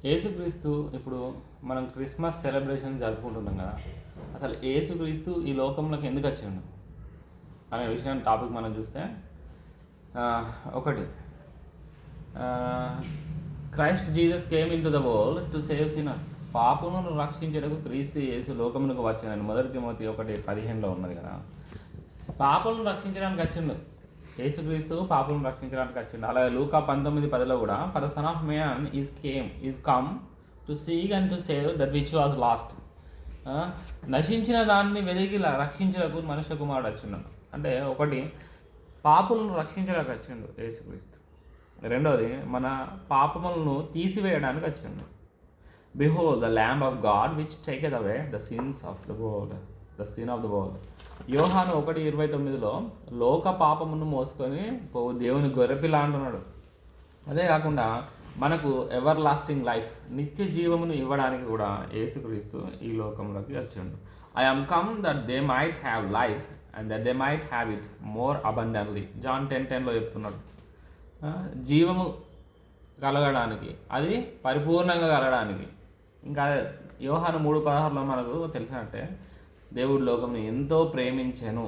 యేసుక్రీస్తు ఇప్పుడు మనం క్రిస్మస్ సెలబ్రేషన్ జరుపుకుంటున్నాం కదా. అసలు యేసుక్రీస్తు ఈ లోకంలోకి ఎందుకు వచ్చిండు అనే విషయం టాపిక్ మనం చూస్తే, ఒకటి, Christ Jesus came in to the world to save sinners. పాపులను రక్షించడానికి క్రీస్తు యేసు లోకమునకు వచ్చిందని 1 తిమోతి 1:15 ఉన్నది కదా. పాపులను రక్షించడానికి వచ్చిండు యేసుక్రీస్తు, పాపులను రక్షించడానికి వచ్చిండు. అలాగే లూకా 19:10 కూడా, for the son of man is come to seek and to save that which was last. నశించిన దాన్ని వెతికి రక్షించడానికి మనుష్య కుమారుడు వచ్చిండు. అంటే ఒకటి, పాపులను రక్షించడానికి వచ్చిండు యేసుక్రీస్తు. రెండవది, మన పాపములను తీసివేయడానికి వచ్చిండు. Behold the lamb of God which taketh away the sins of the world, the sin of the world. యోహాను 1:29 లోక పాపమును మోసుకొని పోవు దేవుని గొర్రెపిల్ల అంటున్నాడు. అదే కాకుండా మనకు ఎవర్ లాస్టింగ్ లైఫ్, నిత్య జీవమును ఇవ్వడానికి కూడా యేసుక్రీస్తు ఈ లోకంలోకి వచ్చిండు. I am come that they might have life and that they might have it more abundantly. John 10:10 చెప్తున్నాడు. జీవము కలగడానికి, అది పరిపూర్ణంగా కలగడానికి. ఇంకా యోహాను 3:16 మనకు తెలిసినట్టే, దేవుడు లోకంని ఎంతో ప్రేమించెను,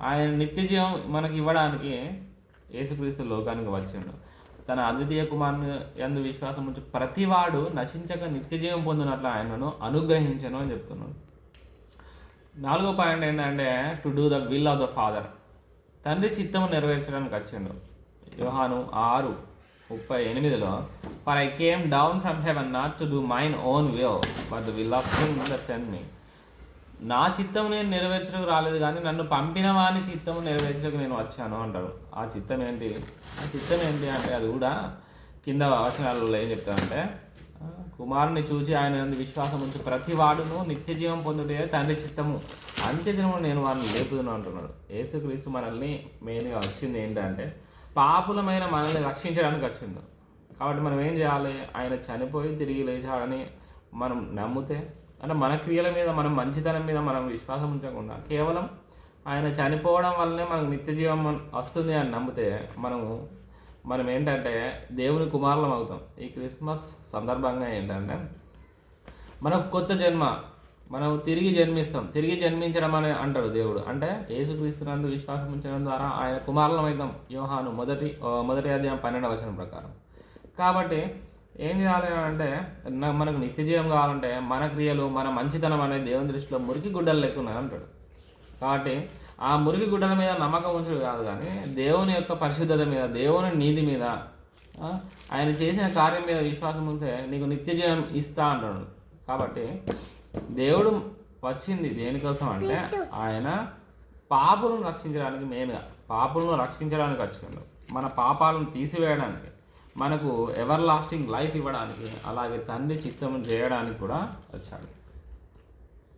ఆయన నిత్య జీవం మనకి ఇవ్వడానికి యేసుక్రీస్తు లోకానికి వచ్చిండు. తన అద్వితీయ కుమారుని యందు విశ్వాసం ఉంచి ప్రతివాడు నశించక నిత్య జీవం పొందినట్లు ఆయనను అనుగ్రహించను అని చెప్తున్నాడు. 4వ పాయింట్ ఏంటంటే, to do the will of the father. తండ్రి చిత్తము నెరవేర్చడానికి వచ్చిండు. యోహాను 6:38 for I came down from heaven not to do mine own will but the will of him that sent me. నా చిత్తము నేను నెరవేర్చడానికి రాలేదు, కానీ నన్ను పంపిన వాని చిత్తము నెరవేర్చడానికి నేను వచ్చాను అంటాడు. ఆ చిత్తం ఏంటి అంటే, అది కూడా కింద వచనాలలో ఏం చెప్తానంటే, కుమారుని చూచి ఆయన విశ్వాసం ఉంచి ప్రతి వాడును నిత్య జీవం పొందుటే తండ్రి చిత్తము, అంత్య దినము నేను వారిని లేపుదును అంటున్నాడు. యేసుక్రీస్తు మనల్ని మెయిన్గా వచ్చింది ఏంటంటే, పాపులమైన మనల్ని రక్షించడానికి వచ్చిండు. కాబట్టి మనం ఏం చేయాలి? ఆయన చనిపోయి తిరిగి లేచాడని మనం నమ్మితే, అంటే మన క్రియల మీద, మనం మంచితనం మీద మనం విశ్వాసం ఉంచకుండా కేవలం ఆయన చనిపోవడం వల్లనే మనకు నిత్య జీవం వస్తుంది అని నమ్మితే మనం ఏంటంటే దేవుని కుమారులం అవుతాం. ఈ క్రిస్మస్ సందర్భంగా ఏంటంటే, మనకు కొత్త జన్మ, మనం తిరిగి జన్మిస్తాం. తిరిగి జన్మించడం అని అంటాడు దేవుడు. అంటే యేసుక్రీస్తునందు విశ్వాసం ఉంచడం ద్వారా ఆయన కుమారులం అవుతాం. యోహాను 1:12 ప్రకారం. కాబట్టి ఏం చేయాలి అంటే, మనకు నిత్య జీవం కావాలంటే మన క్రియలు, మన మంచితనం అనేది దేవుని దృష్టిలో మురికి గుడ్డలు లెక్క ఉన్నది అంటాడు. కాబట్టి ఆ మురికి గుడ్డల మీద నమ్మకం ఉంచడు కాదు, కానీ దేవుని యొక్క పరిశుద్ధత మీద, దేవుని నీతి మీద, ఆయన చేసిన కార్యం మీద విశ్వాసం ఉంటే నీకు నిత్య జీవం ఇస్తా అంటాడు. కాబట్టి దేవుడు వచ్చింది దేనికోసం అంటే, ఆయన పాపులను రక్షించడానికి, మెయిన్గా పాపులను రక్షించడానికి వచ్చిండు. మన పాపాలను తీసివేయడానికి, మనకు ఎవర్ లాస్టింగ్ లైఫ్ ఇవ్వడానికి, అలాగే తండ్రి చిత్తము చేయడానికి కూడా వచ్చాడు.